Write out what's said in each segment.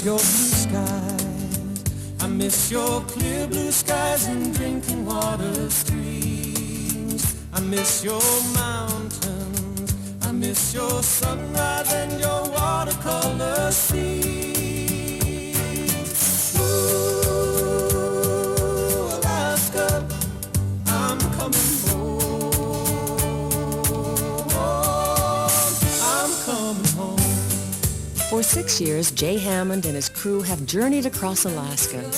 miss your blue skies. I miss your clear blue skies and drinking water streams. I miss your mountains. I miss your sunrise and your watercolor scenes. Ooh, Alaska, I'm coming home. I'm coming home. For 6 years, Jay Hammond and his crew have journeyed across Alaska.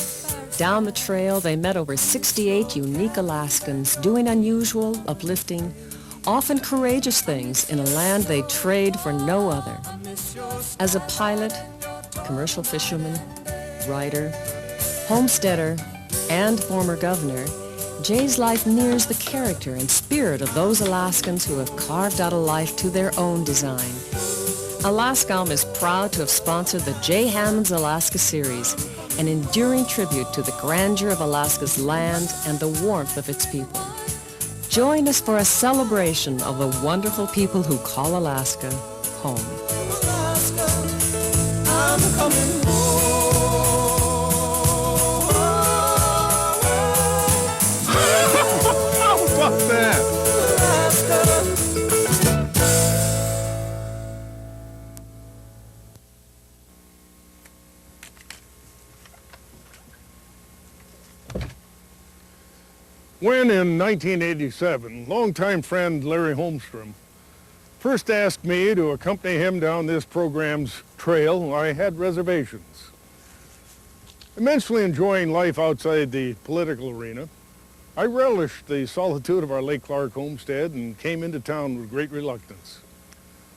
Down the trail, they met over 68 unique Alaskans doing unusual, uplifting, often courageous things in a land they trade for no other. As a pilot, commercial fisherman, writer, homesteader, and former governor, Jay's life mirrors the character and spirit of those Alaskans who have carved out a life to their own design. Alaskan is proud to have sponsored the Jay Hammond's Alaska series, an enduring tribute to the grandeur of Alaska's land and the warmth of its people. Join us for a celebration of the wonderful people who call Alaska home. Alaska, I'm coming home. How about that? Alaska. When in 1987, longtime friend Larry Holmstrom first asked me to accompany him down this program's trail, I had reservations. Immensely enjoying life outside the political arena, I relished the solitude of our Lake Clark homestead and came into town with great reluctance.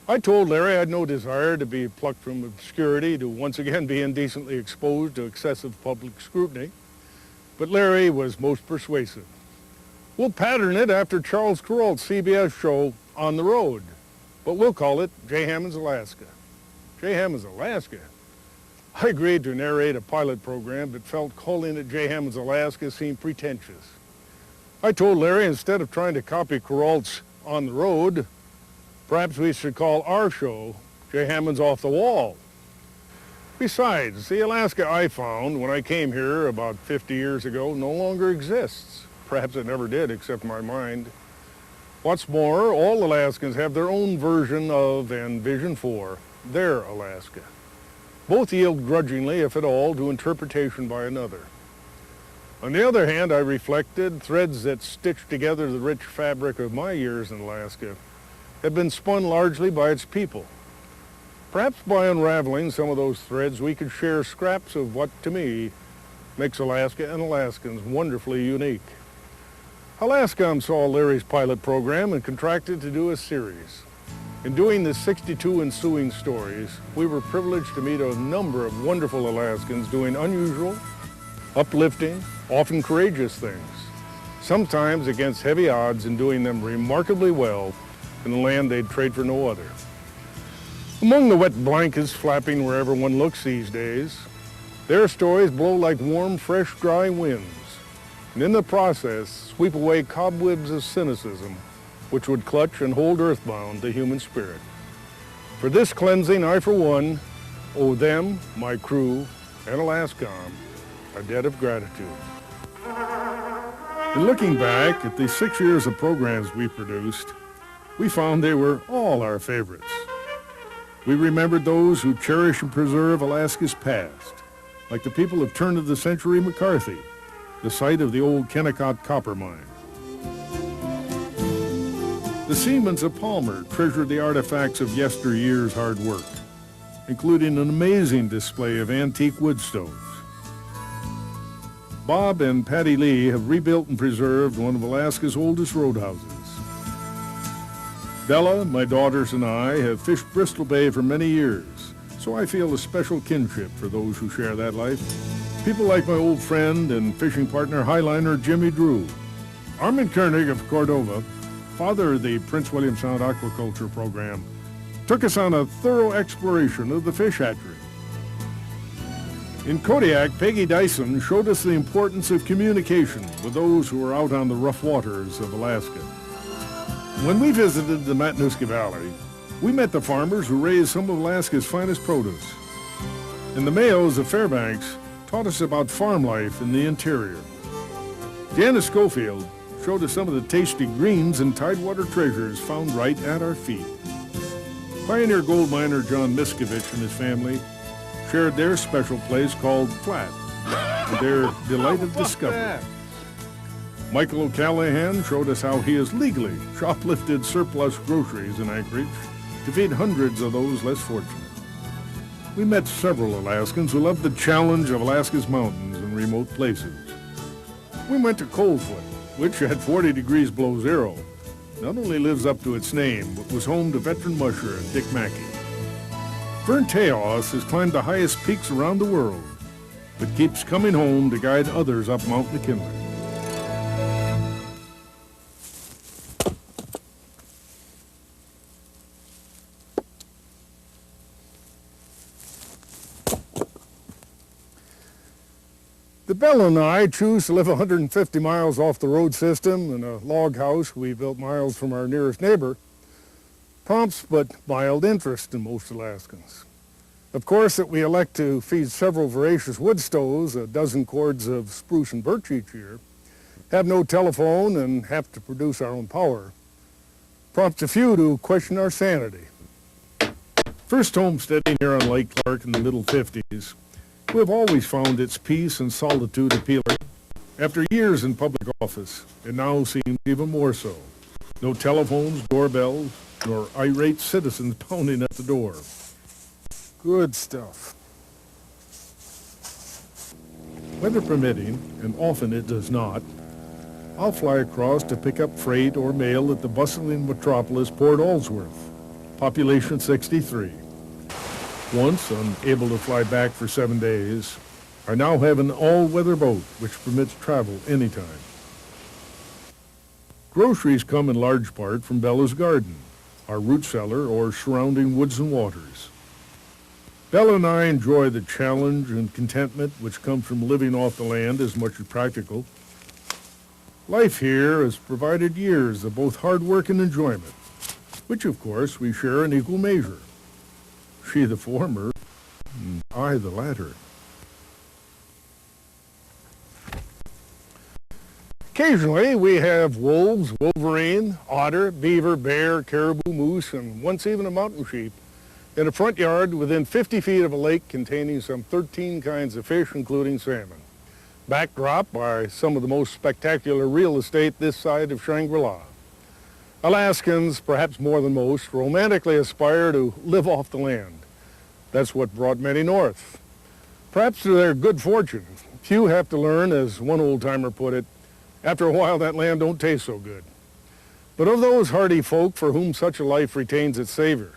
I told Larry I had no desire to be plucked from obscurity to once again be indecently exposed to excessive public scrutiny, but Larry was most persuasive. We'll pattern it after Charles Kuralt's CBS show, On the Road, but we'll call it Jay Hammond's Alaska. Jay Hammond's Alaska? I agreed to narrate a pilot program, but felt calling it Jay Hammond's Alaska seemed pretentious. I told Larry instead of trying to copy Kuralt's On the Road, perhaps we should call our show Jay Hammond's Off the Wall. Besides, the Alaska I found when I came here about 50 years ago no longer exists. Perhaps it never did, except in my mind. What's more, all Alaskans have their own version of and vision for their Alaska. Both yield grudgingly, if at all, to interpretation by another. On the other hand, I reflected, threads that stitch together the rich fabric of my years in Alaska have been spun largely by its people. Perhaps by unraveling some of those threads, we could share scraps of what, to me, makes Alaska and Alaskans wonderfully unique. Alaskan saw Larry's pilot program and contracted to do a series. In doing the 62 ensuing stories, we were privileged to meet a number of wonderful Alaskans doing unusual, uplifting, often courageous things, sometimes against heavy odds and doing them remarkably well in a land they'd trade for no other. Among the wet blankets flapping wherever one looks these days, their stories blow like warm, fresh, dry winds, and in the process sweep away cobwebs of cynicism which would clutch and hold earthbound the human spirit. For this cleansing, I, for one, owe them, my crew, and Alaskan, a debt of gratitude. In looking back at the 6 years of programs we produced, we found they were all our favorites. We remembered those who cherish and preserve Alaska's past, like the people of turn-of-the-century McCarthy, the site of the old Kennecott copper mine. The Seamans of Palmer treasured the artifacts of yesteryear's hard work, including an amazing display of antique wood stoves. Bob and Patty Lee have rebuilt and preserved one of Alaska's oldest roadhouses. Bella, my daughters, and I have fished Bristol Bay for many years, so I feel a special kinship for those who share that life. People like my old friend and fishing partner Highliner Jimmy Drew. Armin Koenig of Cordova, father of the Prince William Sound Aquaculture Program, took us on a thorough exploration of the fish hatchery. In Kodiak, Peggy Dyson showed us the importance of communication with those who are out on the rough waters of Alaska. When we visited the Matanuska Valley, we met the farmers who raise some of Alaska's finest produce. And the males of Fairbanks taught us about farm life in the interior. Janice Schofield showed us some of the tasty greens and tidewater treasures found right at our feet. Pioneer gold miner John Miskovich and his family shared their special place called Flat with their delight of discovery. Michael O'Callahan showed us how he has legally shoplifted surplus groceries in Anchorage to feed hundreds of those less fortunate. We met several Alaskans who loved the challenge of Alaska's mountains and remote places. We went to Coldfoot, which at 40 degrees below zero not only lives up to its name, but was home to veteran musher Dick Mackey. Vern Teos has climbed the highest peaks around the world, but keeps coming home to guide others up Mount McKinley. The Bell and I choose to live 150 miles off the road system in a log house we built miles from our nearest neighbor. Prompts but mild interest in most Alaskans. Of course, that we elect to feed several voracious wood stoves, a dozen cords of spruce and birch each year, have no telephone and have to produce our own power, prompts a few to question our sanity. First homesteading here on Lake Clark in the middle 50s, we have always found its peace and solitude appealing. After years in public office, it now seems even more so. No telephones, doorbells, nor irate citizens pounding at the door. Good stuff. Weather permitting, and often it does not, I'll fly across to pick up freight or mail at the bustling metropolis Port Allsworth, population 63. Once, unable to fly back for 7 days, I now have an all-weather boat which permits travel anytime. Groceries come in large part from Bella's garden, our root cellar or surrounding woods and waters. Bella and I enjoy the challenge and contentment which comes from living off the land as much as practical. Life here has provided years of both hard work and enjoyment, which of course we share in equal measure. She the former, and I the latter. Occasionally we have wolves, wolverine, otter, beaver, bear, caribou, moose, and once even a mountain sheep in a front yard within 50 feet of a lake containing some 13 kinds of fish, including salmon, backdrop by some of the most spectacular real estate this side of Shangri-La. Alaskans, perhaps more than most, romantically aspire to live off the land. That's what brought many north. Perhaps to their good fortune, few have to learn, as one old-timer put it, after a while that land don't taste so good. But of those hardy folk for whom such a life retains its savor,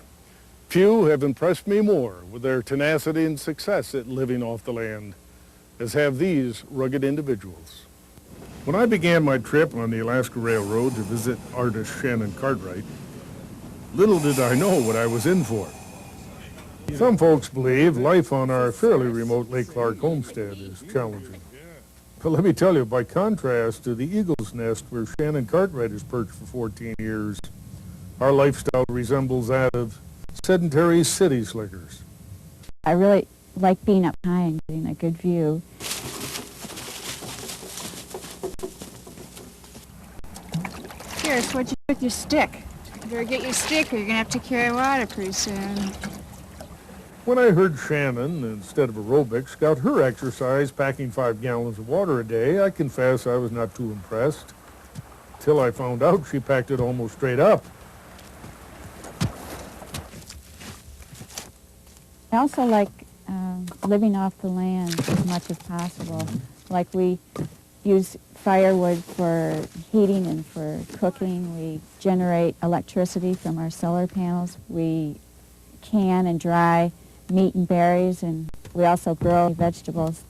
few have impressed me more with their tenacity and success at living off the land, as have these rugged individuals. When I began my trip on the Alaska Railroad to visit artist Shannon Cartwright, little did I know what I was in for. Some folks believe life on our fairly remote Lake Clark homestead is challenging. But let me tell you, by contrast to the Eagle's Nest where Shannon Cartwright has perched for 14 years, our lifestyle resembles that of sedentary city slickers. I really like being up high and getting a good view. Here, so what'd you do with your stick? You better get your stick or you're going to have to carry water pretty soon. When I heard Shannon, instead of aerobics, got her exercise packing 5 gallons of water a day, I confess I was not too impressed, till I found out she packed it almost straight up. I also like living off the land as much as possible. Like we use firewood for heating and for cooking. We generate electricity from our solar panels. We can and dry meat and berries, and we also grow vegetables.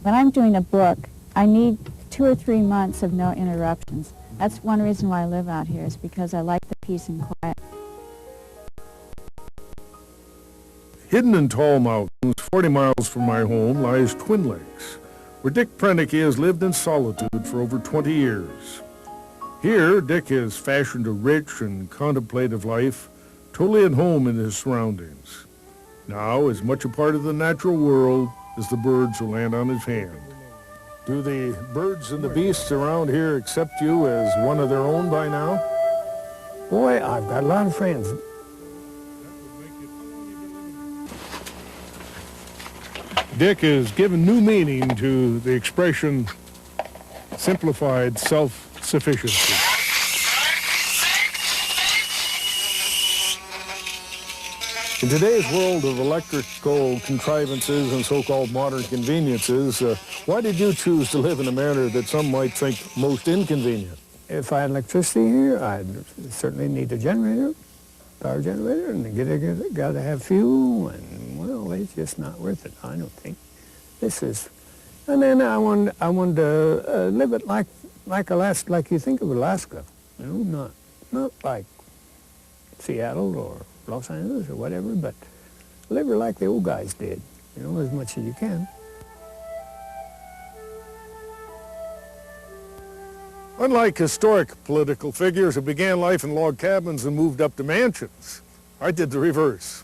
When I'm doing a book, I need 2 or 3 months of no interruptions. That's one reason why I live out here, is because I like the peace and quiet. Hidden in tall mountains, 40 miles from my home, lies Twin Lakes, where Dick Prenneke has lived in solitude for over 20 years. Here, Dick has fashioned a rich and contemplative life, totally at home in his surroundings. now as much a part of the natural world as the birds who land on his hand. Do the birds and the beasts around here accept you as one of their own by now? Boy, I've got a lot of friends. Dick has given new meaning to the expression simplified self-sufficiency. In today's world of electrical contrivances and so-called modern conveniences, why did you choose to live in a manner that some might think most inconvenient? If I had electricity here, I'd certainly need a generator, power generator, and got to have fuel, and well, it's just not worth it, I don't think. This is, and then I wanted to live it like Alaska, like you think of Alaska, you know, not like Seattle or Los Angeles or whatever, but live it like the old guys did, you know, as much as you can. Unlike historic political figures who began life in log cabins and moved up to mansions, I did the reverse.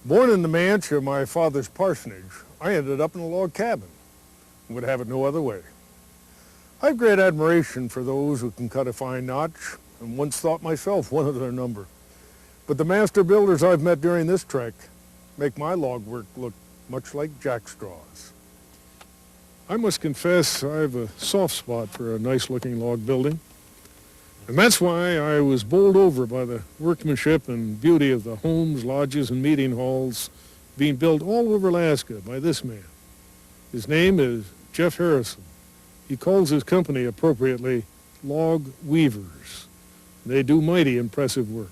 Born in the manse of my father's parsonage, I ended up in a log cabin and would have it no other way. I have great admiration for those who can cut a fine notch, and once thought myself one of their number. But the master builders I've met during this trek make my log work look much like jackstraws. I must confess I have a soft spot for a nice-looking log building. And that's why I was bowled over by the workmanship and beauty of the homes, lodges, and meeting halls being built all over Alaska by this man. His name is Jeff Harrison. He calls his company appropriately Log Weavers. They do mighty impressive work.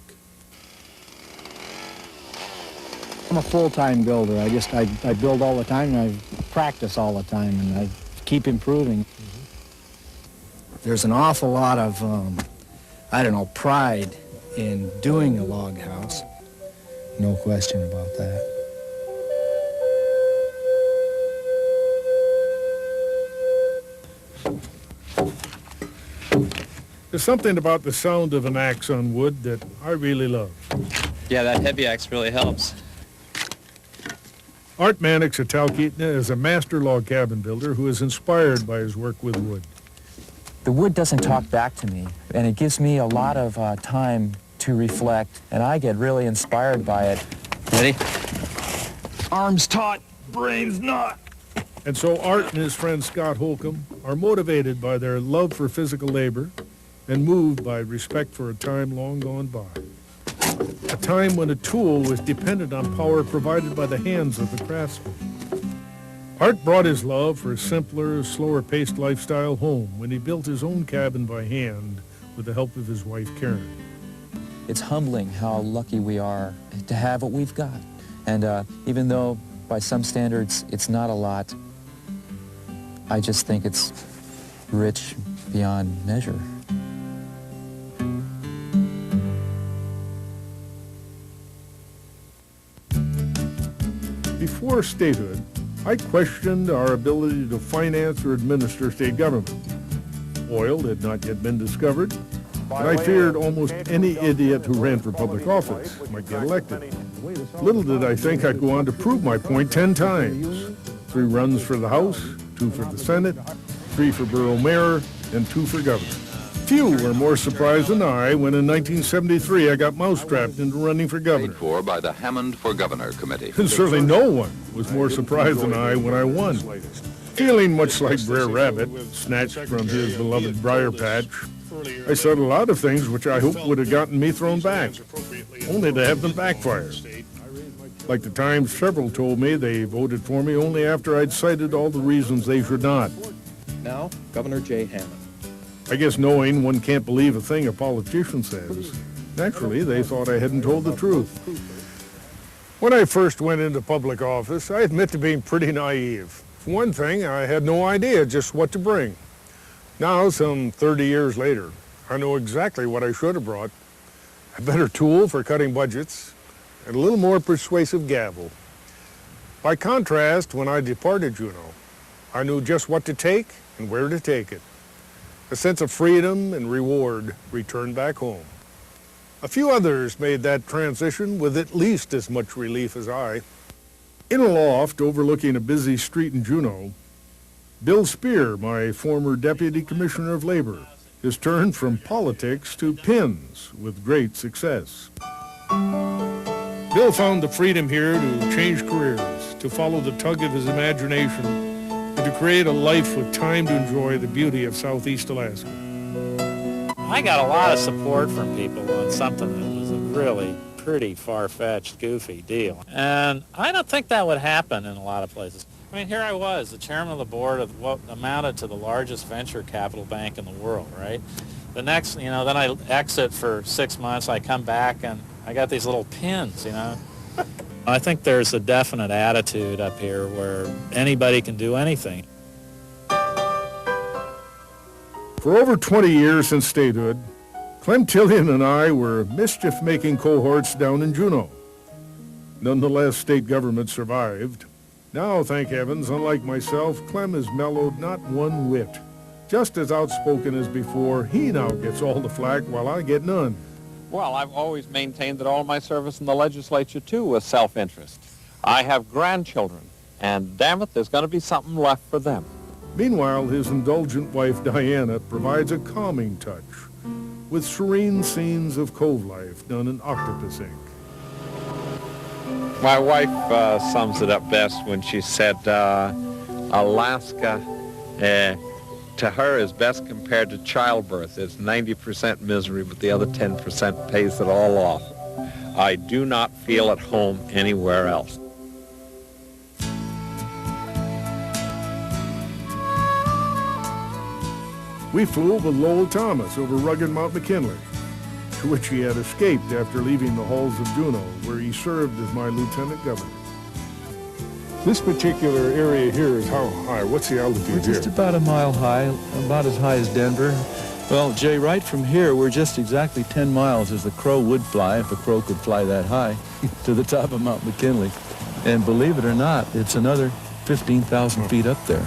I'm a full-time builder. I build all the time, and I practice all the time, and I keep improving. There's an awful lot of, pride in doing a log house. No question about that. There's something about the sound of an axe on wood that I really love. Yeah, that heavy axe really helps. Art Mannix at Talkeetna is a master log cabin builder who is inspired by his work with wood. The wood doesn't talk back to me, and it gives me a lot of time to reflect, and I get really inspired by it. Ready? Arms taut, brains not. And so Art and his friend Scott Holcomb are motivated by their love for physical labor and moved by respect for a time long gone by. A time when a tool was dependent on power provided by the hands of the craftsman. Art brought his love for a simpler, slower-paced lifestyle home when he built his own cabin by hand with the help of his wife, Karen. It's humbling how lucky we are to have what we've got. And even though by some standards it's not a lot, I just think it's rich beyond measure. Before statehood, I questioned our ability to finance or administer state government. Oil had not yet been discovered, and I feared almost any idiot who ran for public office might get elected. Little did I think I'd go on to prove my point 10 times. 3 runs for the House, 2 for the Senate, 3 for borough mayor, and 2 for governor. Few were more surprised than I when in 1973 I got mousetrapped into running for governor. Paid for by the Hammond for Governor Committee. And certainly no one was more surprised than I when I won. Feeling much like Brer Rabbit, snatched from his beloved briar patch, I said a lot of things which I hoped would have gotten me thrown back, only to have them backfire. Like the times several told me they voted for me only after I'd cited all the reasons they should not. Now, Governor J. Hammond. I guess knowing one can't believe a thing a politician says, naturally they thought I hadn't told the truth. When I first went into public office, I admit to being pretty naive. For one thing, I had no idea just what to bring. Now, some 30 years later, I know exactly what I should have brought. A better tool for cutting budgets, and a little more persuasive gavel. By contrast, when I departed Juneau, I knew just what to take and where to take it. A sense of freedom and reward returned back home. A few others made that transition with at least as much relief as I. In a loft overlooking a busy street in Juneau, Bill Spear, my former Deputy Commissioner of Labor, has turned from politics to pins with great success. Bill found the freedom here to change careers, to follow the tug of his imagination, and to create a life with time to enjoy the beauty of Southeast Alaska. I got a lot of support from people on something that was a really pretty far-fetched, goofy deal. And I don't think that would happen in a lot of places. I mean, here I was, the chairman of the board of what amounted to the largest venture capital bank in the world, right? The next, then I exit for 6 months, I come back, and I got these little pins, I think there's a definite attitude up here where anybody can do anything. For over 20 years since statehood, Clem Tillian and I were mischief-making cohorts down in Juneau. Nonetheless, state government survived. Now, thank heavens, unlike myself, Clem has mellowed not one whit. Just as outspoken as before, he now gets all the flack while I get none. Well, I've always maintained that all my service in the legislature, too, was self-interest. I have grandchildren, and damn it, there's going to be something left for them. Meanwhile, his indulgent wife, Diana, provides a calming touch with serene scenes of cove life done in octopus ink. My wife sums it up best when she said, Alaska, to her, is best compared to childbirth. It's 90% misery, but the other 10% pays it all off. I do not feel at home anywhere else. We flew with Lowell Thomas over rugged Mount McKinley, to which he had escaped after leaving the halls of Juneau, where he served as my lieutenant governor. This particular area here is how high? What's the altitude We're just about a mile high, about as high as Denver. Well, Jay, right from here, we're just exactly 10 miles as the crow would fly, if a crow could fly that high, to the top of Mount McKinley. And believe it or not, it's another 15,000 feet up there.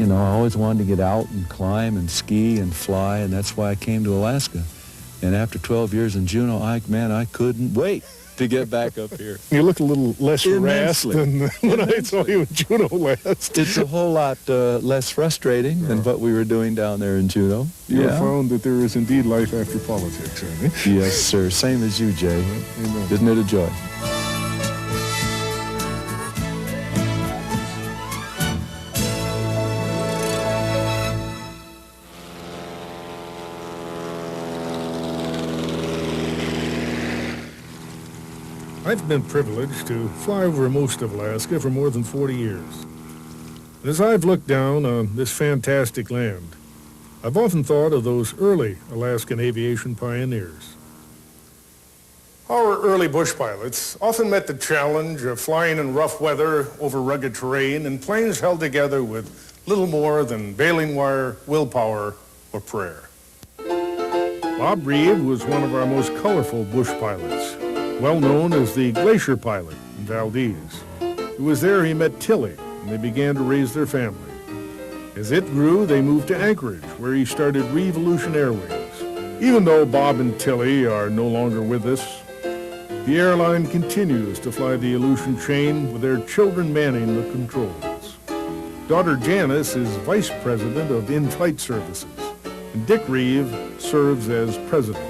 I always wanted to get out and climb and ski and fly, and that's why I came to Alaska. And after 12 years in Juneau, I couldn't wait to get back up here. You look a little less harassed Immensely. than when I saw you in Juneau last. It's a whole lot less frustrating than what we were doing down there in Juneau. You have found that there is indeed life after politics, haven't you? Yes, sir. Same as you, Jay. Amen. Isn't it a joy? I've been privileged to fly over most of Alaska for more than 40 years. As I've looked down on this fantastic land, I've often thought of those early Alaskan aviation pioneers. Our early bush pilots often met the challenge of flying in rough weather over rugged terrain in planes held together with little more than baling wire, willpower, or prayer. Bob Reeve was one of our most colorful bush pilots, well known as the glacier pilot in Valdez. It was there he met Tilly, and they began to raise their family. As it grew, they moved to Anchorage, where he started Revolution Airways. Even though Bob and Tilly are no longer with us, the airline continues to fly the Aleutian chain with their children manning the controls. Daughter Janice is vice president of in-flight services, and Dick Reeve serves as president.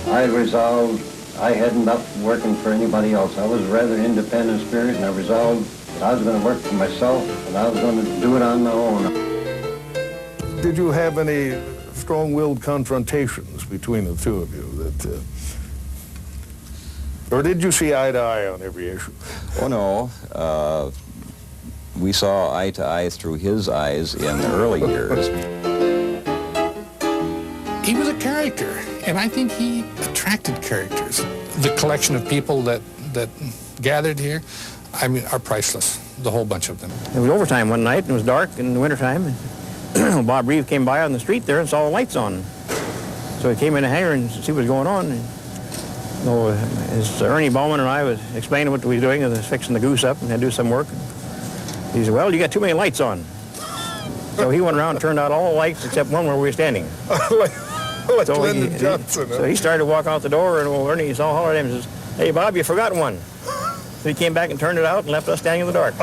I resolved I hadn't up working for anybody else. I was a rather independent spirit, and I resolved that I was going to work for myself, and I was going to do it on my own. Did you have any strong-willed confrontations between the two of you? Or did you see eye to eye on every issue? Oh, no. We saw eye to eye through his eyes in the early years. He was a character, and I think he attracted characters. The collection of people that gathered here, are priceless, the whole bunch of them. It was overtime one night, and it was dark in the wintertime. Bob Reeve came by on the street there and saw the lights on. So he came in the hangar and see what was going on. And, as Ernie Bowman and I was explaining what we were doing, I was fixing the goose up and had to do some work. He said, well, you got too many lights on. So he went around and turned out all the lights except one where we were standing. Like Lyndon Johnson. So he started to walk out the door, and old Ernie saw all of them and says, hey, Bob, you forgot one. So he came back and turned it out and left us standing in the dark.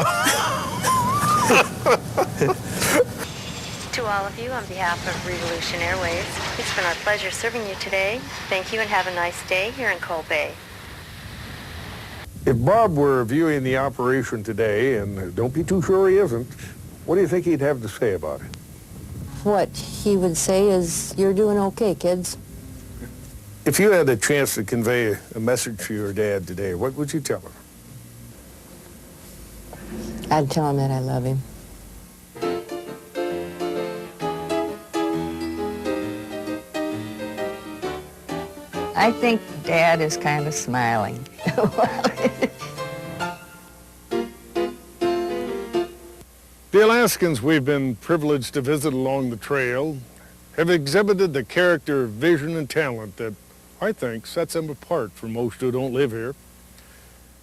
To all of you, on behalf of Revolution Airways, it's been our pleasure serving you today. Thank you and have a nice day here in Coal Bay. If Bob were viewing the operation today, and don't be too sure he isn't, what do you think he'd have to say about it? What he would say is, you're doing okay, kids. If you had a chance to convey a message to your dad today, what would you tell him? I'd tell him that I love him. I think Dad is kind of smiling. The Alaskans we've been privileged to visit along the trail have exhibited the character, vision, and talent that I think sets them apart from most who don't live here.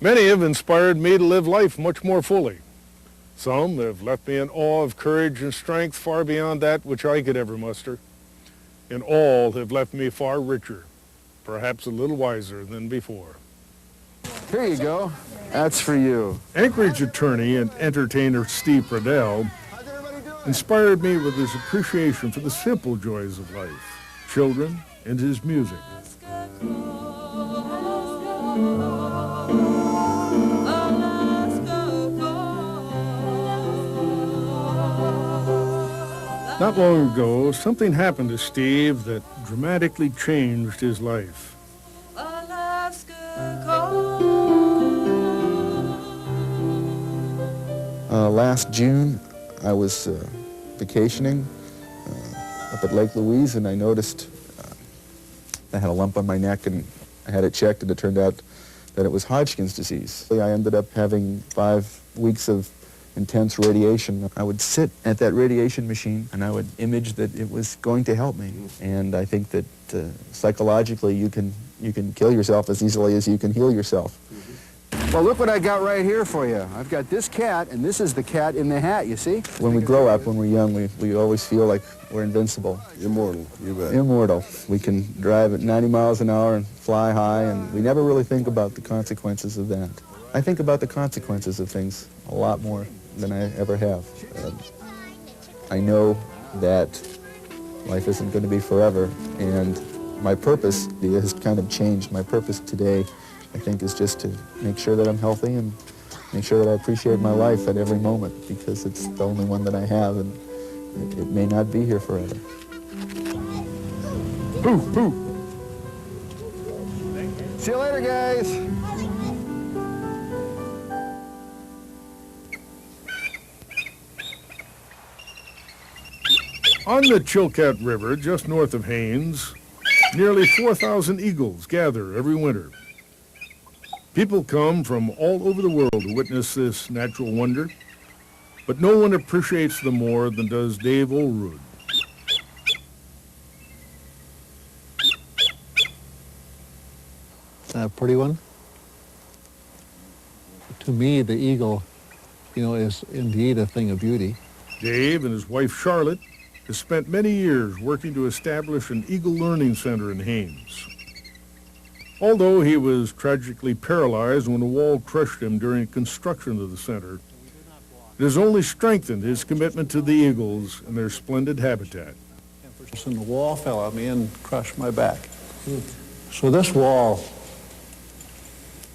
Many have inspired me to live life much more fully. Some have left me in awe of courage and strength far beyond that which I could ever muster. And all have left me far richer, perhaps a little wiser than before. Here you go. That's for you. Anchorage attorney and entertainer Steve Pradell inspired me with his appreciation for the simple joys of life, children, and his music. Not long ago, something happened to Steve that dramatically changed his life. Last June, I was vacationing up at Lake Louise, and I noticed I had a lump on my neck, and I had it checked, and it turned out that it was Hodgkin's disease. I ended up having 5 weeks of intense radiation. I would sit at that radiation machine, and I would image that it was going to help me. And I think that psychologically, you can kill yourself as easily as you can heal yourself. Well, look what I got right here for you. I've got this cat, and this is the cat in the hat, you see? When we grow up, when we're young, we always feel like we're invincible. Immortal, you bet. Immortal. We can drive at 90 miles an hour and fly high, and we never really think about the consequences of that. I think about the consequences of things a lot more than I ever have. I know that life isn't going to be forever, and my purpose has kind of changed. My purpose today, I think, is just to make sure that I'm healthy and make sure that I appreciate my life at every moment, because it's the only one that I have, and it may not be here forever. Boo, boo. See you later, guys. On the Chilkat River, just north of Haines, nearly 4,000 eagles gather every winter. People come from all over the world to witness this natural wonder, but no one appreciates them more than does Dave Olrud. Is that a pretty one? To me, the eagle, is indeed a thing of beauty. Dave and his wife Charlotte have spent many years working to establish an Eagle Learning Center in Haines. Although he was tragically paralyzed when a wall crushed him during construction of the center, it has only strengthened his commitment to the eagles and their splendid habitat. And the wall fell on me and crushed my back. So this wall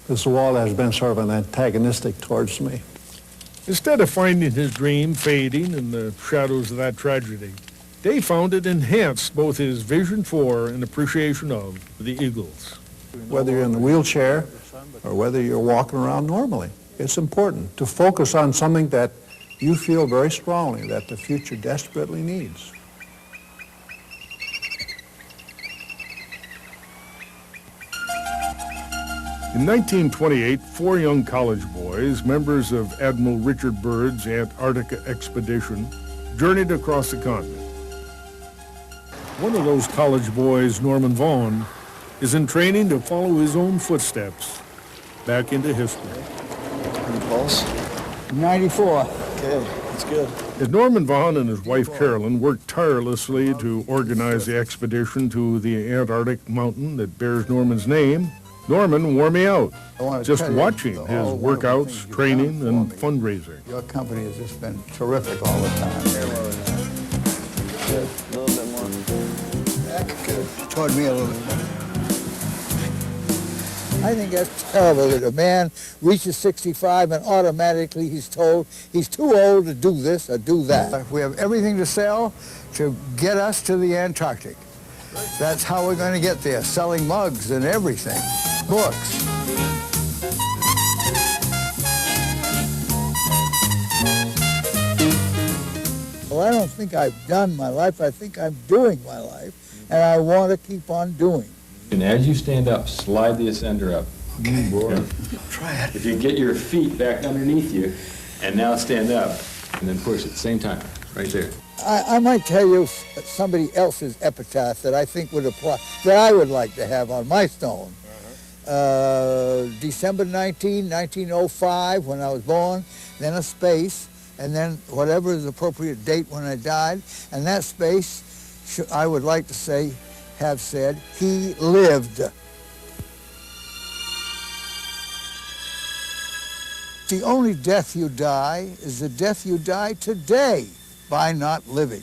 has been sort of an antagonistic towards me. Instead of finding his dream fading in the shadows of that tragedy, Dave found it enhanced both his vision for and appreciation of the eagles. Whether you're in the wheelchair or whether you're walking around normally, it's important to focus on something that you feel very strongly that the future desperately needs. In 1928, 4 young college boys, members of Admiral Richard Byrd's Antarctica expedition, journeyed across the continent. One of those college boys, Norman Vaughn, is in training to follow his own footsteps back into history. Any pulse? 94. Okay, that's good. As Norman Vaughn and his wife Carolyn worked tirelessly to organize the expedition to the Antarctic mountain that bears Norman's name, Norman wore me out, I want to just tell you, watching his all wonderful workouts, things you've training, done and for me. fundraising. Your company has just been terrific all the time. Just a little bit more. Back toward me a little bit more. I think that's terrible that a man reaches 65 and automatically he's told he's too old to do this or do that. We have everything to sell to get us to the Antarctic. That's how we're going to get there, selling mugs and everything, books. Well, I don't think I've done my life. I think I'm doing my life, and I want to keep on doing. And as you stand up, slide the ascender up. Okay. Boy. Try it. If you get your feet back underneath you, and now stand up, and then push at the same time, right there. I might tell you somebody else's epitaph that I think would apply, that I would like to have on my stone. December 19, 1905, when I was born, then a space, and then whatever is the appropriate date when I died, and that space, I would like to say, have said, he lived. The only death you die is the death you die today by not living.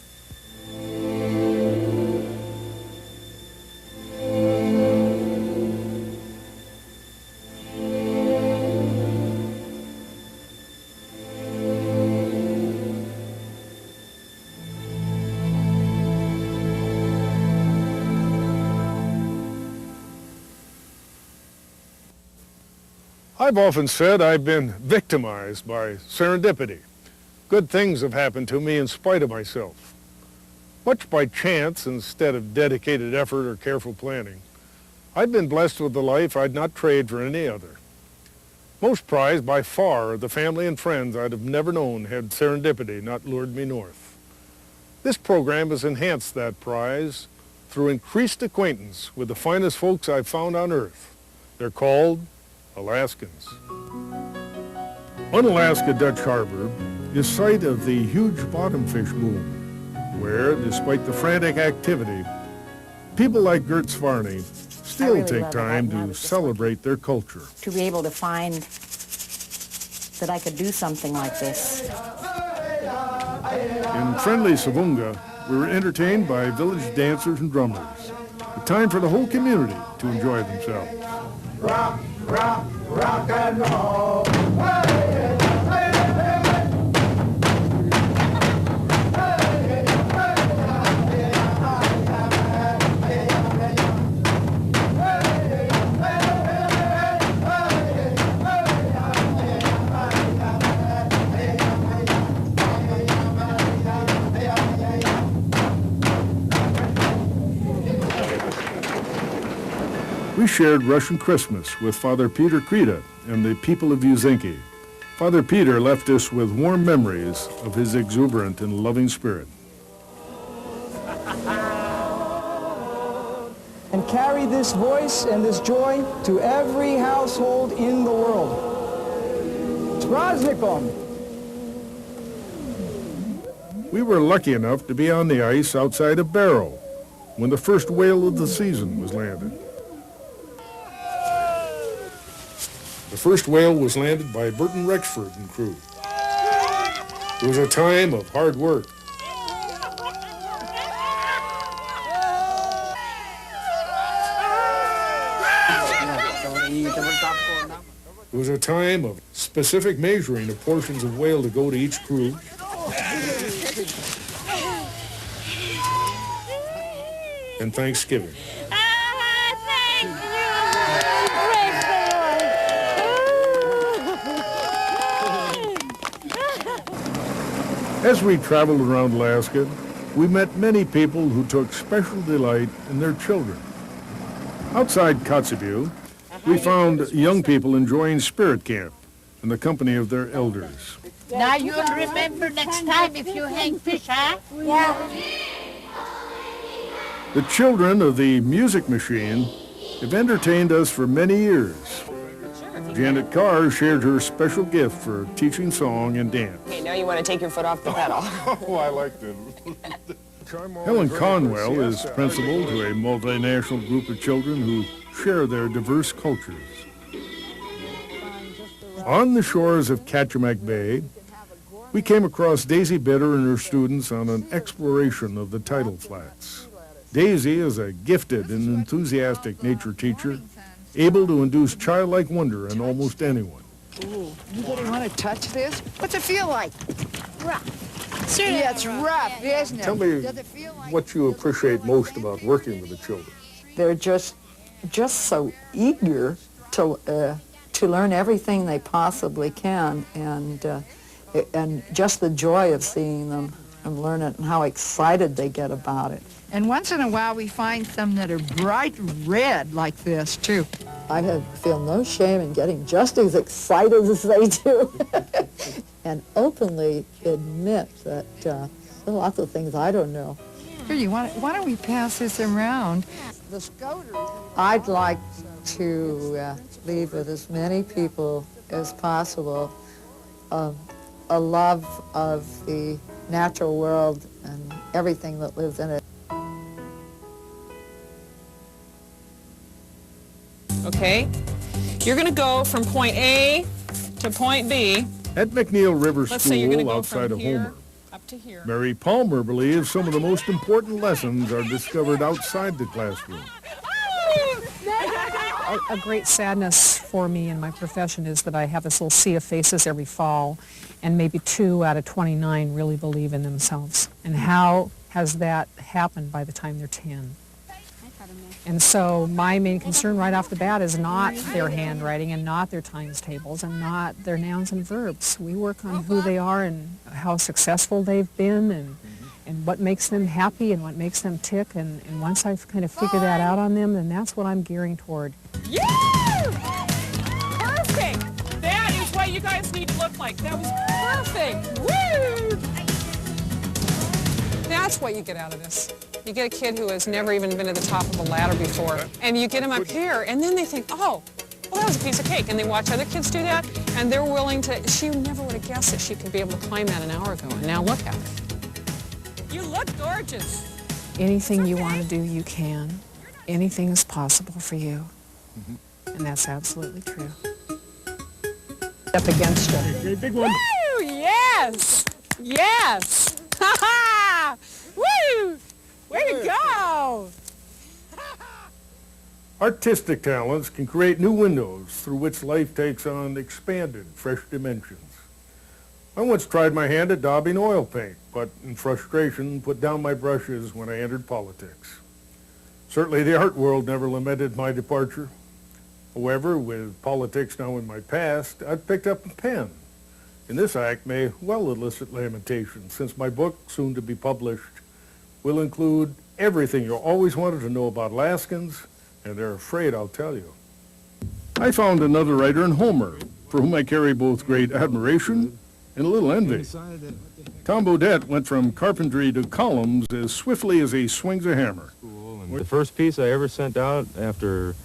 I've often said I've been victimized by serendipity. Good things have happened to me in spite of myself. Much by chance instead of dedicated effort or careful planning. I've been blessed with a life I'd not trade for any other. Most prized by far are the family and friends I'd have never known had serendipity not lured me north. This program has enhanced that prize through increased acquaintance with the finest folks I've found on earth. They're called Alaskans. Unalaska Dutch Harbor is site of the huge bottomfish boom, where, despite the frantic activity, people like Gert Svarney still really take love it. time I to was just celebrate their culture. To be able to find that I could do something like this. In friendly Savunga, we were entertained by village dancers and drummers. A time for the whole community to enjoy themselves. Rock, rock, rock and roll. Hey, hey, We shared Russian Christmas with Father Peter Krita and the people of Yuzinki. Father Peter left us with warm memories of his exuberant and loving spirit. And carry this voice and this joy to every household in the world. Spraznikom! We were lucky enough to be on the ice outside of Barrow when the first whale of the season was landed. The first whale was landed by Burton Rexford and crew. It was a time of hard work. It was a time of specific measuring of portions of whale to go to each crew. And Thanksgiving. As we traveled around Alaska, we met many people who took special delight in their children. Outside Kotzebue, we found young people enjoying spirit camp in the company of their elders. Now you'll remember next time if you hang fish, huh? Yeah. The children of the music machine have entertained us for many years. Janet Carr shared her special gift for teaching song and dance. Okay, now you want to take your foot off the pedal. Oh, I liked it. Helen Conwell is principal to a multinational group of children who share their diverse cultures. On the shores of Kachemak Bay, we came across Daisy Bitter and her students on an exploration of the tidal flats. Daisy is a gifted and enthusiastic nature teacher, able to induce childlike wonder in almost anyone. Ooh, anybody want to touch this? What's it feel like? Rough. Yeah, it's rough, isn't it? Tell me what you appreciate most about working with the children. They're just so eager to learn everything they possibly can, and just the joy of seeing them and learn it and how excited they get about it. And once in a while we find some that are bright red like this, too. I feel no shame in getting just as excited as they do and openly admit that there are lots of things I don't know. Here, why don't we pass this around? The scoters. I'd like to leave with as many people as possible a love of the natural world and everything that lives in it. Okay, you're going to go from point A to point B. At McNeil River Let's say you're gonna School go outside from of here Homer, up to here. Mary Palmer believes some of the most important lessons are discovered outside the classroom. A great sadness for me in my profession is that I have this little sea of faces every fall, and maybe 2 out of 29 really believe in themselves. And how has that happened by the time they're 10? And so my main concern right off the bat is not their handwriting and not their times tables and not their nouns and verbs. We work on who they are and how successful they've been and what makes them happy and what makes them tick. And once I've kind of figured that out on them, then that's what I'm gearing toward. Yeah! Perfect! That is what you guys need to look like. That was perfect! Woo! That's what you get out of this. You get a kid who has never even been at the top of a ladder before, and you get them up here, and then they think, oh, well, that was a piece of cake. And they watch other kids do that, and they're willing to. She never would have guessed that she could be able to climb that an hour ago, and now look at her. You look gorgeous. Anything you want to do, you can. Anything is possible for you. And that's absolutely true. Up against her. Big one. Woo! Yes! Yes! Ha ha! Woo! Way to go! Artistic talents can create new windows through which life takes on expanded, fresh dimensions. I once tried my hand at daubing oil paint, but in frustration put down my brushes when I entered politics. Certainly the art world never lamented my departure. However, with politics now in my past, I've picked up a pen. And this act may well elicit lamentation, since my book, soon to be published, will include everything you always wanted to know about Alaskans, and they're afraid I'll tell you. I found another writer in Homer, for whom I carry both great admiration and a little envy. Tom Bodette went from carpentry to columns as swiftly as he swings a hammer. The first piece I ever sent out after,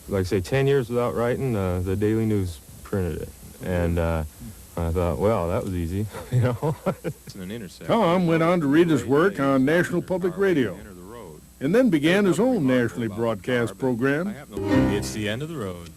like say, 10 years without writing, the Daily News printed it. And I thought, well, that was easy, you know. Tom went on to read his work on National Public Radio, and then began his own nationally broadcast program. It's the end of the road.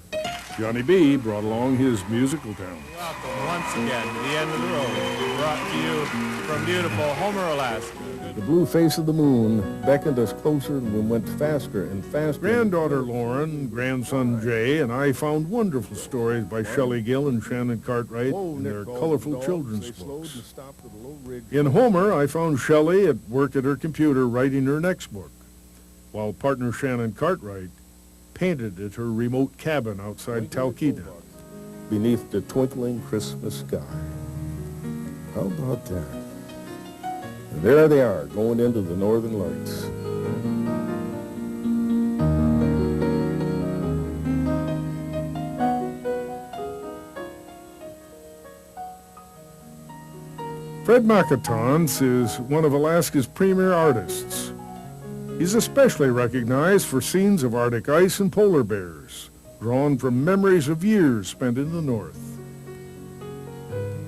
Johnny B. brought along his musical town. Welcome once again to the end of the road, brought to you from beautiful Homer, Alaska. The blue face of the moon beckoned us closer, and we went faster and faster. Granddaughter Lauren, grandson Jay, and I found wonderful stories by Shelley Gill and Shannon Cartwright in their colorful children's books. In Homer, I found Shelley at work at her computer writing her next book, while partner Shannon Cartwright painted at her remote cabin outside Talkeetna beneath the twinkling Christmas sky. How about that? And there they are, going into the northern lights. Fred Makatons is one of Alaska's premier artists. He's especially recognized for scenes of Arctic ice and polar bears, drawn from memories of years spent in the north.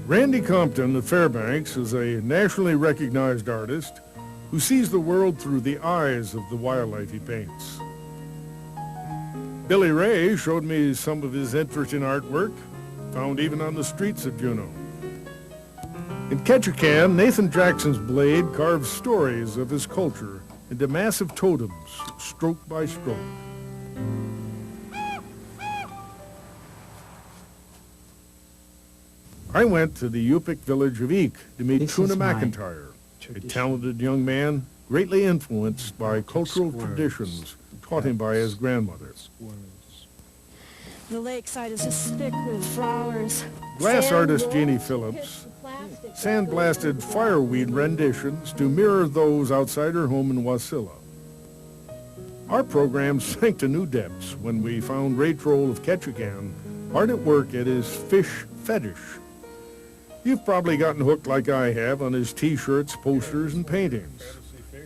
Randy Compton of Fairbanks is a nationally recognized artist who sees the world through the eyes of the wildlife he paints. Billy Ray showed me some of his interest in artwork, found even on the streets of Juneau. In Ketchikan, Nathan Jackson's blade carves stories of his culture into massive totems, stroke by stroke. I went to the Yupik village of Eek to meet Truna McIntyre, a talented young man greatly influenced by cultural traditions taught him by his grandmother. The lakeside is just thick with flowers. Glass artist Jeannie Phillips sandblasted fireweed renditions to mirror those outside her home in Wasilla. Our program sank to new depths when we found Ray Troll of Ketchikan hard at work at his fish fetish. You've probably gotten hooked like I have on his T-shirts, posters, and paintings.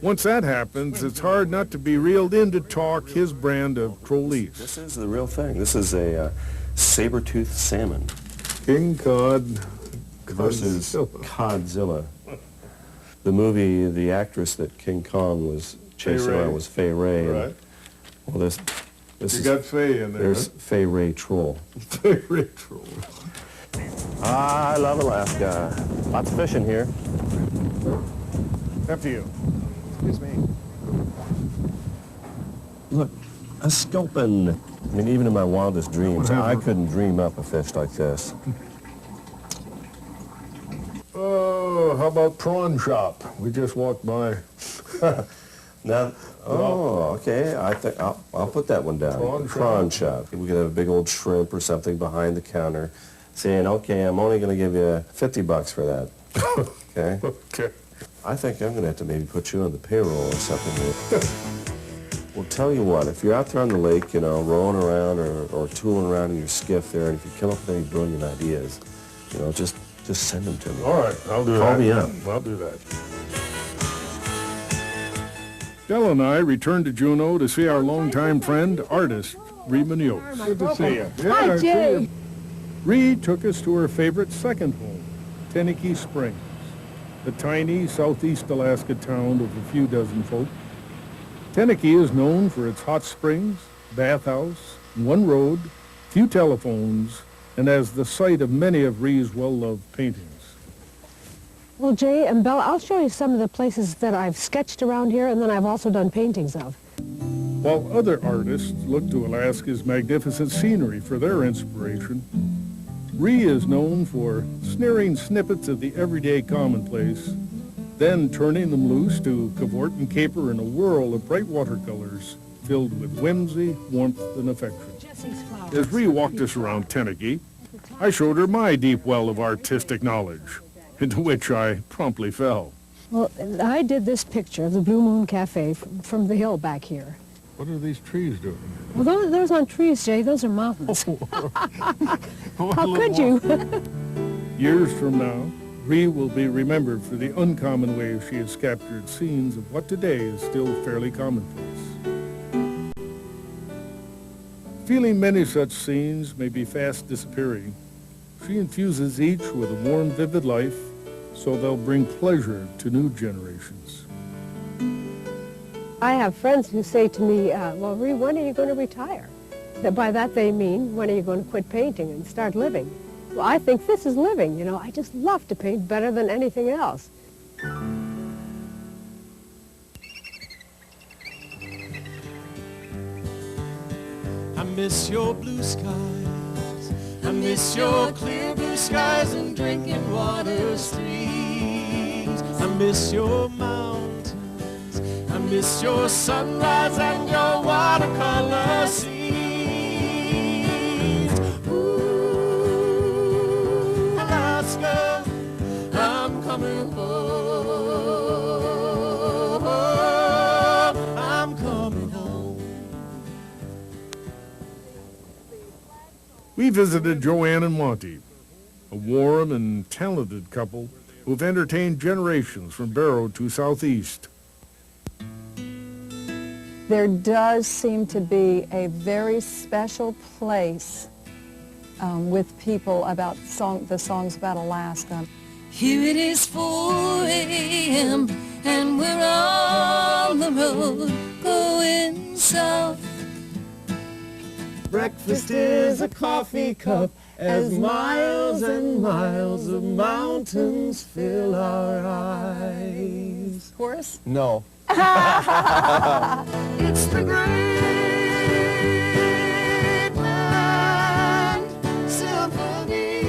Once that happens, it's hard not to be reeled in to talk his brand of Trollese. This is the real thing. This is a saber-toothed salmon. King Cod versus Codzilla. The movie, the actress that King Kong was chasing around was Fay Ray. Right. Well, this You got Fay in there. There's Fay Ray Troll. Fay Ray Troll. I love Alaska. Lots of fishing here. After you. Excuse me. Look, a sculpin. I mean, even in my wildest dreams, I couldn't dream up a fish like this. Oh, how about prawn shop? We just walked by. Now, oh, okay. I think I'll put that one down. Prawn shop. We could have a big old shrimp or something behind the counter, saying, "Okay, I'm only going to give you $50 for that." Okay. Okay. I think I'm going to have to maybe put you on the payroll or something. Well, tell you what, if you're out there on the lake, you know, rowing around or tooling around in your skiff there, and if you come up with any brilliant ideas, you know, just send them to me. All right, I'll do that. Call me up. I'll do that. Dell and I returned to Juneau to see our longtime friend, artist, Ree Munoz. Good to see you. Hi, Jay. Ree took us to her favorite second home, Teneke Springs, the tiny southeast Alaska town of a few dozen folk. Teneke is known for its hot springs, bathhouse, one road, few telephones, and as the site of many of Ree's well-loved paintings. Well, Jay and Bella, I'll show you some of the places that I've sketched around here, and then I've also done paintings of. While other artists look to Alaska's magnificent scenery for their inspiration, Ree is known for snaring snippets of the everyday commonplace, then turning them loose to cavort and caper in a whirl of bright watercolors filled with whimsy, warmth, and affection. As Ree walked us around Teneke, I showed her my deep well of artistic knowledge, into which I promptly fell. Well, I did this picture of the Blue Moon Cafe from the hill back here. What are those trees doing? Well, those aren't trees, Jay. Those are mountains. How could you? Years from now, Ree will be remembered for the uncommon way she has captured scenes of what today is still fairly commonplace. Feeling many such scenes may be fast disappearing, she infuses each with a warm, vivid life, so they'll bring pleasure to new generations. I have friends who say to me, well, Ree, when are you going to retire? By that they mean, when are you going to quit painting and start living? Well, I think this is living, you know. I just love to paint better than anything else. I miss your blue skies. I miss your clear blue skies and drinking water streams. I miss your mountains. I miss your sunrise and your watercolor scenes. Ooh, Alaska, I'm coming home. I'm coming home. We visited Joanne and Monty, a warm and talented couple who've entertained generations from Barrow to Southeast. There does seem to be a very special place with people about the songs about Alaska. Here it is 4 a.m. and we're on the road going south. breakfast is a coffee cup as miles and miles of mountains fill our eyes. Chorus? No. It's the great land symphony.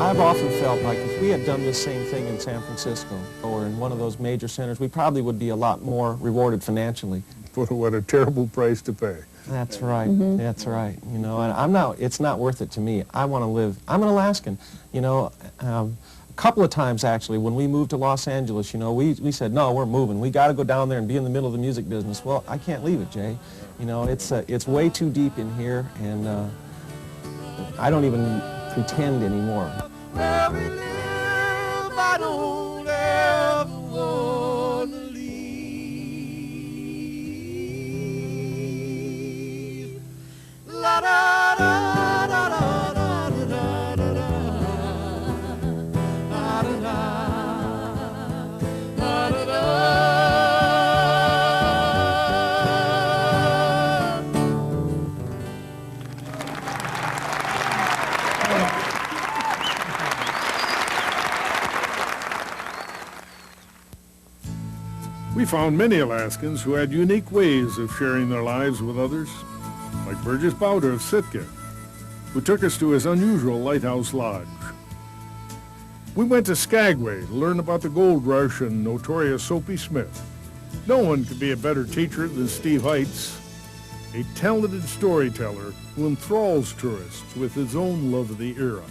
I've often felt like if we had done this same thing in San Francisco or in one of those major centers, we probably would be a lot more rewarded financially. What a terrible price to pay. That's right. That's right. You know, and it's not worth it to me. I want to live. I'm an Alaskan. You know, a couple of times actually when we moved to Los Angeles, you know, we said, no, we're moving. We got to go down there and be in the middle of the music business. Well, I can't leave it, Jay. You know, it's way too deep in here, and I don't even pretend anymore. Where we live, I don't ever want to leave. La da da da da da da da da da da da. We found many Alaskans who had unique ways of sharing their lives with others, like Burgess Bowder of Sitka, who took us to his unusual lighthouse lodge. We went to Skagway to learn about the gold rush and notorious Soapy Smith. No one could be a better teacher than Steve Heitz, a talented storyteller who enthralls tourists with his own love of the era.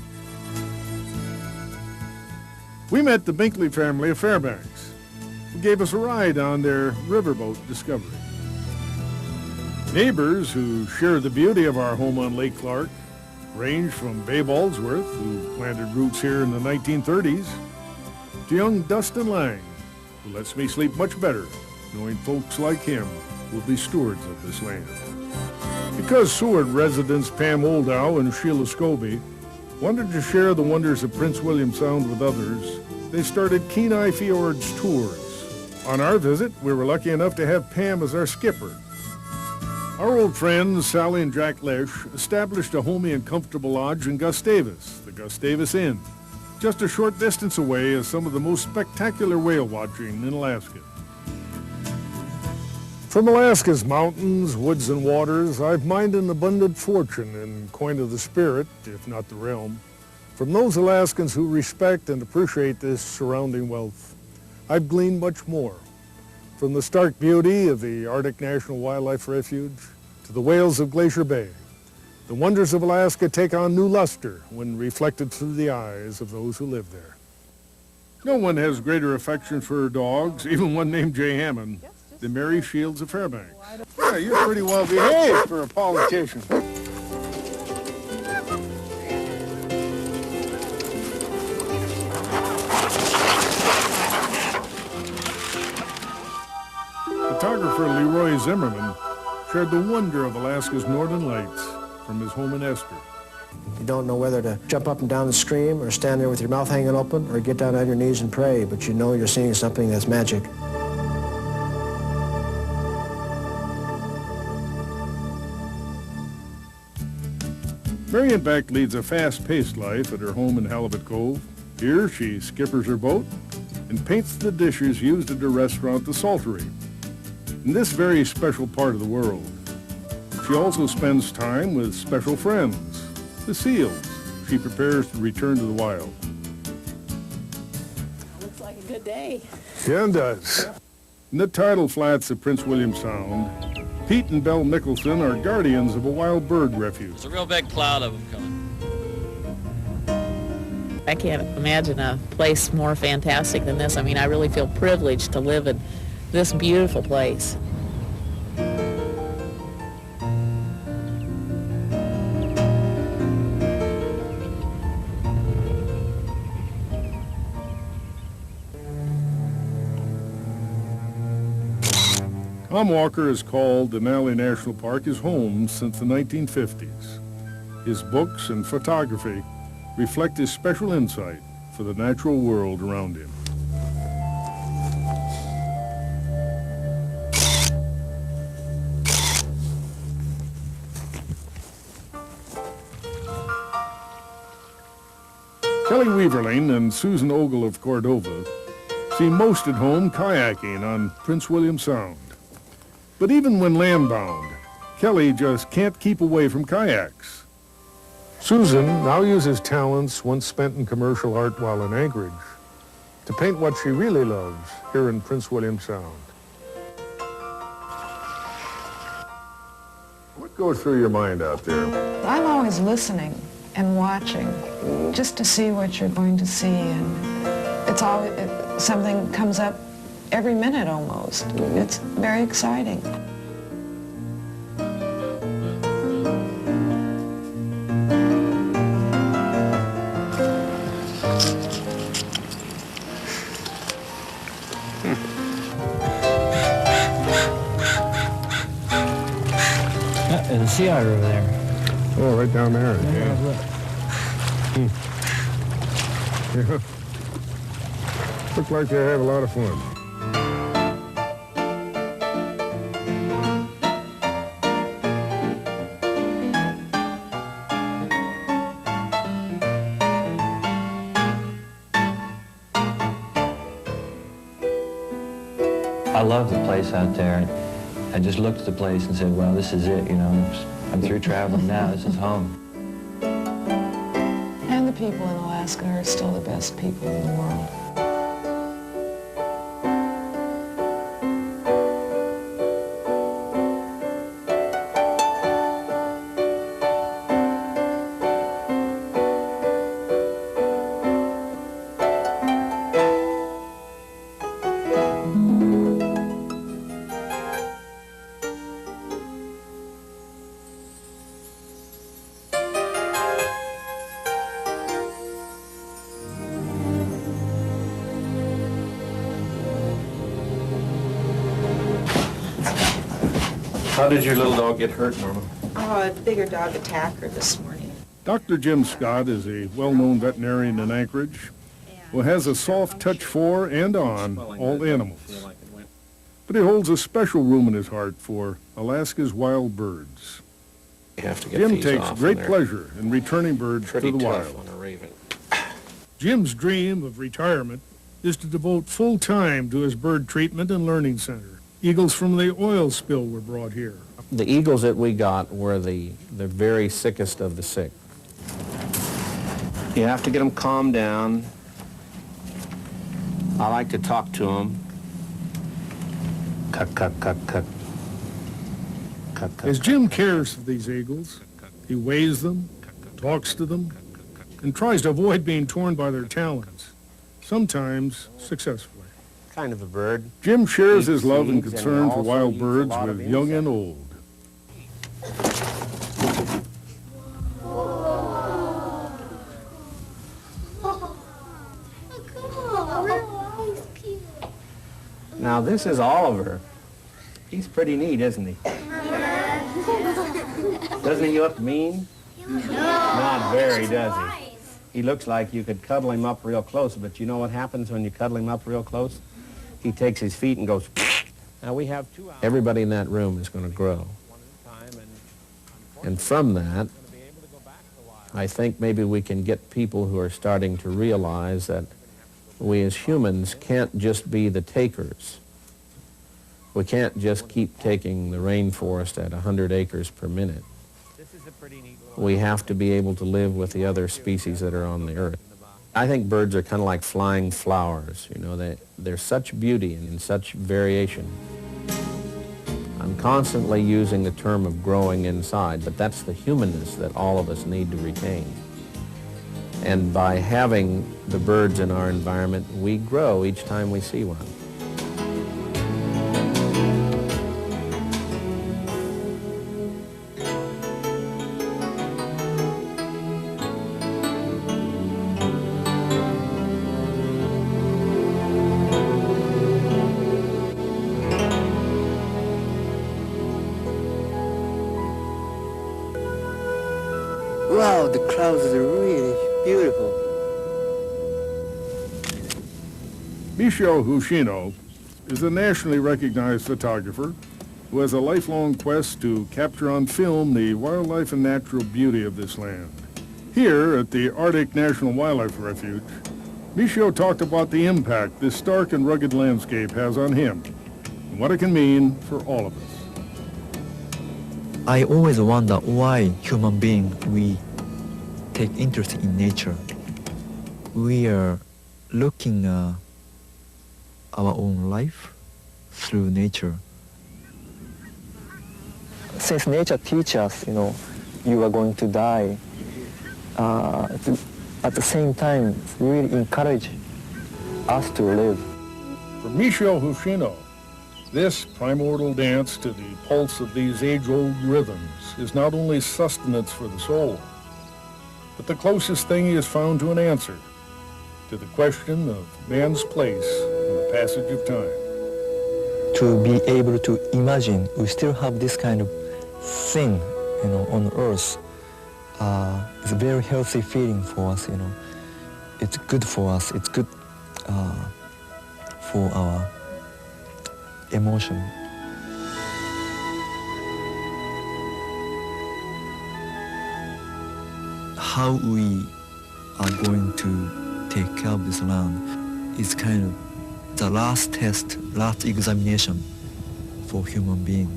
We met the Binkley family of Fairbanks, who gave us a ride on their riverboat Discovery. Neighbors who share the beauty of our home on Lake Clark range from Babe Aldsworth, who planted roots here in the 1930s, to young Dustin Lang, who lets me sleep much better knowing folks like him will be stewards of this land. Because Seward residents Pam Oldow and Sheila Scobie wanted to share the wonders of Prince William Sound with others, they started Kenai Fjords Tours. On our visit, we were lucky enough to have Pam as our skipper. Our old friends, Sally and Jack Lesh, established a homey and comfortable lodge in Gustavus, the Gustavus Inn. Just a short distance away is some of the most spectacular whale watching in Alaska. From Alaska's mountains, woods, and waters, I've mined an abundant fortune in coin of the spirit, if not the realm, from those Alaskans who respect and appreciate this surrounding wealth. I've gleaned much more, from the stark beauty of the Arctic National Wildlife Refuge to the whales of Glacier Bay. The wonders of Alaska take on new luster when reflected through the eyes of those who live there. No one has greater affection for dogs, even one named Jay Hammond, than Mary Shields of Fairbanks. Yeah, you're pretty well behaved for a politician. Photographer Leroy Zimmerman shared the wonder of Alaska's northern lights from his home in Esther. You don't know whether to jump up and down the stream or stand there with your mouth hanging open or get down on your knees and pray, but you know you're seeing something that's magic. Marion Beck leads a fast-paced life at her home in Halibut Cove. Here she skippers her boat and paints the dishes used at her restaurant, The Saltery, in this very special part of the world. She also spends time with special friends, the seals she prepares to return to the wild. Looks like a good day. Yeah, it does. In the tidal flats of Prince William Sound, Pete and Belle Nicholson are guardians of a wild bird refuge. There's a real big cloud of them coming. I can't imagine a place more fantastic than this. I mean, I really feel privileged to live in this beautiful place. Tom Walker has called Denali National Park his home since the 1950s. His books and photography reflect his special insight for the natural world around him. Kelly Weaverling and Susan Ogle of Cordova seem most at home kayaking on Prince William Sound. But even when land-bound, Kelly just can't keep away from kayaks. Susan now uses talents once spent in commercial art while in Anchorage to paint what she really loves here in Prince William Sound. What goes through your mind out there? I'm always listening and watching just to see what you're going to see, and it's always something comes up every minute almost. It's very exciting. There's a sea otter over there. Oh, right down there. Yeah. Look. Yeah. Look like they have a lot of fun. I love the place out there. I just looked at the place and said, well, this is it, you know. I'm through traveling now. This is home. And the people in Alaska are still the best people in the world. How did your little dog get hurt, Norma? Oh, a bigger dog attacked her this morning. Dr. Jim Scott is a well-known veterinarian in Anchorage who has a soft touch for and on all animals. But he holds a special room in his heart for Alaska's wild birds. You have to get Jim these takes off great when they're pleasure in returning birds pretty to the tough wild. on a raven. Jim's dream of retirement is to devote full time to his bird treatment and learning center. Eagles from the oil spill were brought here. The eagles that we got were the very sickest of the sick. You have to get them calmed down. I like to talk to them. Cut, cut, cut, cut. Cut, cut. As Jim cares for these eagles, he weighs them, talks to them, and tries to avoid being torn by their talons, sometimes successfully. Kind of a bird. Jim shares his love and Seeds, and concern for also wild eats a birds lot of with young and insects. old. Now this is Oliver. He's pretty neat, isn't he? Doesn't he look mean? Not very, does he? He looks like you could cuddle him up real close, but you know what happens when you cuddle him up real close? He takes his feet and goes. Now we have 2 hours. Everybody in that room is going to grow. And from that, I think maybe we can get people who are starting to realize that we as humans can't just be the takers. We can't just keep taking the rainforest at 100 acres per minute. We have to be able to live with the other species that are on the earth. I think birds are kind of like flying flowers, you know, they're such beauty and in such variation. I'm constantly using the term of growing inside, but that's the humanness that all of us need to retain. And by having the birds in our environment, we grow each time we see one. Wow, the clouds are really beautiful. Michio Hushino is a nationally recognized photographer who has a lifelong quest to capture on film the wildlife and natural beauty of this land. Here at the Arctic National Wildlife Refuge, Michio talked about the impact this stark and rugged landscape has on him and what it can mean for all of us. I always wonder why human beings, we take interest in nature. We are looking at our own life through nature. Since nature teaches us, you are going to die, at the same time, really encourage us to live. For Michio Hoshino, this primordial dance to the pulse of these age-old rhythms is not only sustenance for the soul, but the closest thing he has found to an answer to the question of man's place in the passage of time. To be able to imagine we still have this kind of thing, on Earth, is a very healthy feeling for us, It's good for us. It's good for our emotion. How we are going to take care of this land is kind of the last test, last examination for human being,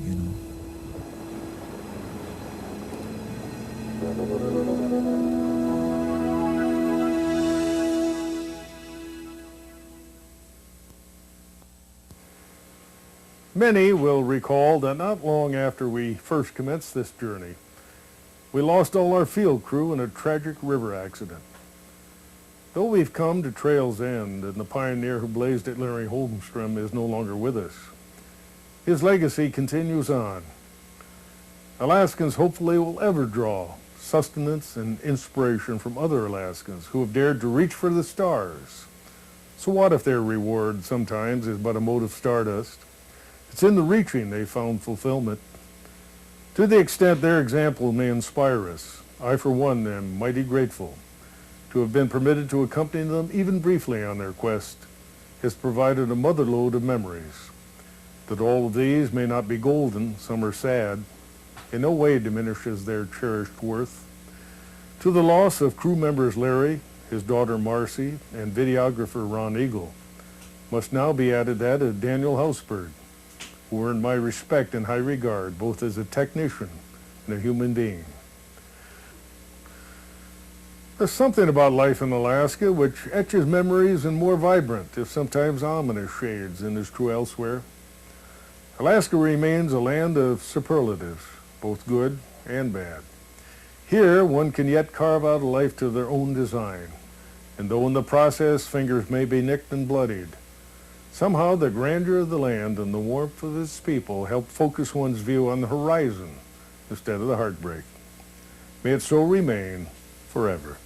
Many will recall that not long after we first commenced this journey, we lost all our field crew in a tragic river accident. Though we've come to trail's end and the pioneer who blazed it, Larry Holmstrom, is no longer with us, his legacy continues on. Alaskans hopefully will ever draw sustenance and inspiration from other Alaskans who have dared to reach for the stars. So what if their reward sometimes is but a mote of stardust? It's in the reaching they found fulfillment. To the extent their example may inspire us, I for one am mighty grateful. To have been permitted to accompany them even briefly on their quest has provided a motherlode of memories. That all of these may not be golden, some are sad, in no way diminishes their cherished worth. To the loss of crew members Larry, his daughter Marcy, and videographer Ron Eagle, must now be added that of Daniel Hausberg, who earned my respect and high regard both as a technician and a human being. There's something about life in Alaska which etches memories in more vibrant, if sometimes ominous shades than is true elsewhere. Alaska remains a land of superlatives, both good and bad. Here, one can yet carve out a life to their own design, and though in the process fingers may be nicked and bloodied, somehow the grandeur of the land and the warmth of its people help focus one's view on the horizon instead of the heartbreak. May it so remain forever.